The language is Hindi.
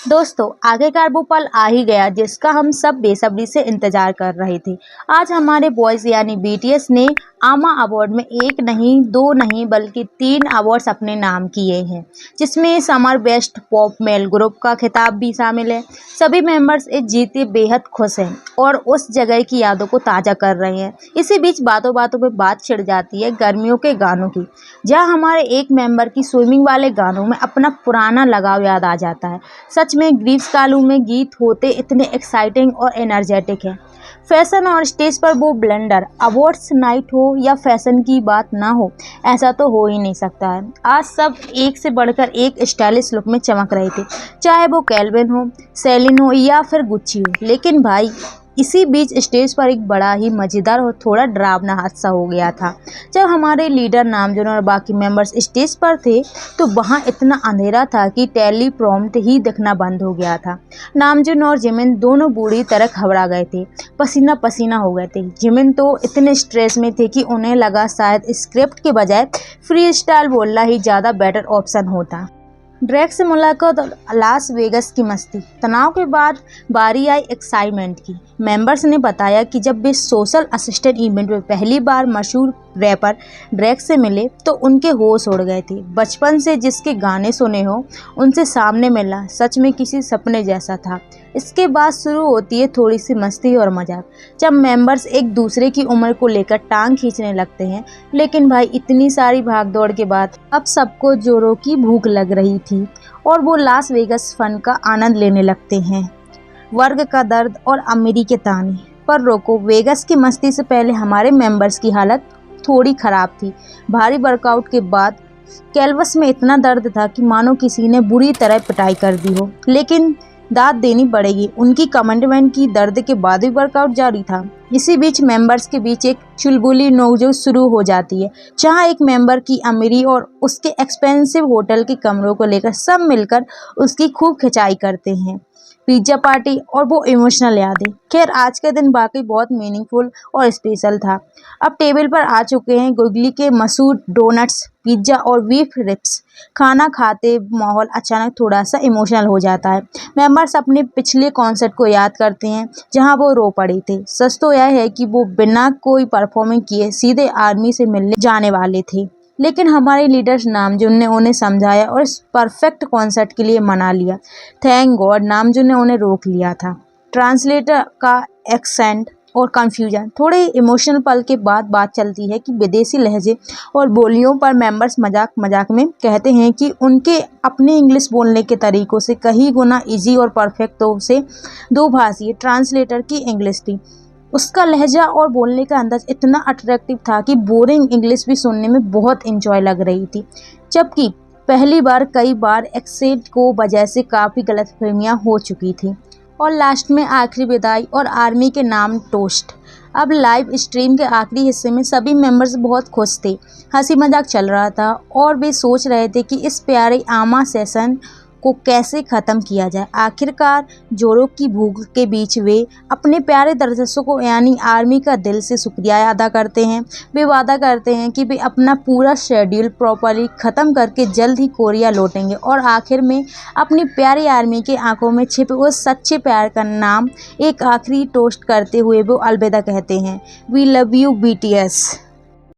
दोस्तों, आखिरकार वो पल आ ही गया जिसका हम सब बेसब्री से इंतजार कर रहे थे। आज हमारे बॉयज़ यानी बीटीएस ने आमा अवार्ड में 1 नहीं, 2 नहीं बल्कि 3 अवार्ड्स अपने नाम किए हैं, जिसमें summer best pop male group का खिताब भी शामिल है। सभी मेंबर्स इस जीत से बेहद खुश हैं और उस जगह की यादों को ताज़ा कर रहे हैं। इसी बीच बातों-बातों में बात छिड़ जाती है गर्मियों के गानों की, जहाँ हमारे एक मेंबर की स्विमिंग वाले गानों में अपना पुराना लगाव याद आ जाता है। सच में ग्रीष्मकाल में गीत होते इतने एक्साइटिंग और एनर्जेटिक हैं। फैशन और स्टेज पर वो ब्लेंडर, अवार्ड्स नाइट हो या फैशन की बात ना हो, ऐसा तो हो ही नहीं सकता है। आज सब एक से बढ़कर एक स्टाइलिश लुक में चमक रहे थे, चाहे वो कैल्विन हो, सेलिन हो या फिर गुच्ची हो। लेकिन भाई, इसी बीच स्टेज पर एक बड़ा ही मज़ेदार और थोड़ा डरावना हादसा हो गया था। जब हमारे लीडर नामजून और बाकी मेंबर्स स्टेज पर थे, तो वहाँ इतना अंधेरा था कि टेलीप्रॉम्प्ट ही दिखना बंद हो गया था। नामजून और जिमिन दोनों बुरी तरह घबरा गए थे, पसीना पसीना हो गए थे। जिमिन तो इतने स्ट्रेस में थे कि उन्हें लगा शायद स्क्रिप्ट के बजाय फ्री स्टाइल बोलना ही ज़्यादा बेटर ऑप्शन होता। ड्रेक से मुलाकात और लास वेगस की मस्ती। तनाव के बाद बारी आई एक्साइटमेंट की। मेंबर्स ने बताया कि जब वे सोशल असिस्टेंट इवेंट में पहली बार मशहूर रैपर ड्रेक से मिले तो उनके होश उड़ गए थे। बचपन से जिसके गाने सुने हो, उनसे सामने मिलना सच में किसी सपने जैसा था। इसके बाद शुरू होती है थोड़ी सी मस्ती और मजाक, जब मेंबर्स एक दूसरे की उम्र को लेकर टांग खींचने लगते हैं। लेकिन भाई, इतनी सारी भागदौड़ के बाद अब सबको जोरों की भूख लग रही थी और वो लास वेगस फन का आनंद लेने लगते हैं। वर्ग का दर्द और अमीरी के ताने। पर रोको, वेगस की मस्ती से पहले हमारे मेंबर्स की हालत थोड़ी ख़राब थी। भारी वर्कआउट के बाद कैलवस में इतना दर्द था कि मानो किसी ने बुरी तरह पिटाई कर दी हो, लेकिन दाद देनी पड़ेगी। उनकी कमिटमेंट की दर्द के बाद भी वर्कआउट जारी था। इसी बीच मेंबर्स के बीच एक चुलबुली नोकझोंक शुरू हो जाती है, जहां एक मेंबर की अमीरी और उसके एक्सपेंसिव होटल के कमरों को लेकर सब मिलकर उसकी खूब खिंचाई करते हैं। पिज्ज़ा पार्टी और वो इमोशनल यादें। खैर, आज का दिन वाकई बहुत मीनिंगफुल और स्पेशल था। अब टेबल पर आ चुके हैं गुगली के मशहूर डोनट्स, पिज्ज़ा और बीफ रिब्स। खाना खाते माहौल अचानक थोड़ा सा इमोशनल हो जाता है। मेंबर्स अपने पिछले कॉन्सर्ट को याद करते हैं, जहां वो रो पड़े थे। सच तो यह है कि वो बिना कोई परफॉर्मेंस किए सीधे आर्मी से मिलने जाने वाले थे, लेकिन हमारे लीडर्स नामजून ने उन्हें समझाया और इस परफेक्ट कॉन्सर्ट के लिए मना लिया। थैंक गॉड नामजून ने उन्हें रोक लिया था। ट्रांसलेटर का एक्सेंट और कन्फ्यूजन। थोड़े इमोशनल पल के बाद बात चलती है कि विदेशी लहजे और बोलियों पर मेंबर्स मजाक मजाक में कहते हैं कि उनके अपने इंग्लिश बोलने के तरीकों से कहीं गुना ईजी और परफेक्ट तो से दो भाषीय ट्रांसलेटर की इंग्लिश थी। उसका लहजा और बोलने का अंदाज इतना अट्रैक्टिव था कि बोरिंग इंग्लिश भी सुनने में बहुत इंजॉय लग रही थी, जबकि पहली बार कई बार एक्सेंट को वजह से काफ़ी गलतफहमियां हो चुकी थी। और लास्ट में आखिरी विदाई और आर्मी के नाम टोस्ट। अब लाइव स्ट्रीम के आखिरी हिस्से में सभी मेंबर्स बहुत खुश थे, हंसी मजाक चल रहा था और वे सोच रहे थे कि इस प्यारे आमा सेशन को कैसे ख़त्म किया जाए। आखिरकार जोरों की भूख के बीच वे अपने प्यारे दर्शकों को यानी आर्मी का दिल से शुक्रिया अदा करते हैं। वे वादा करते हैं कि वे अपना पूरा शेड्यूल प्रॉपरली ख़त्म करके जल्द ही कोरिया लौटेंगे और आखिर में अपनी प्यारी आर्मी के आंखों में छिपे उस सच्चे प्यार का नाम एक आखिरी टोस्ट करते हुए वो अलविदा कहते हैं। We love you BTS.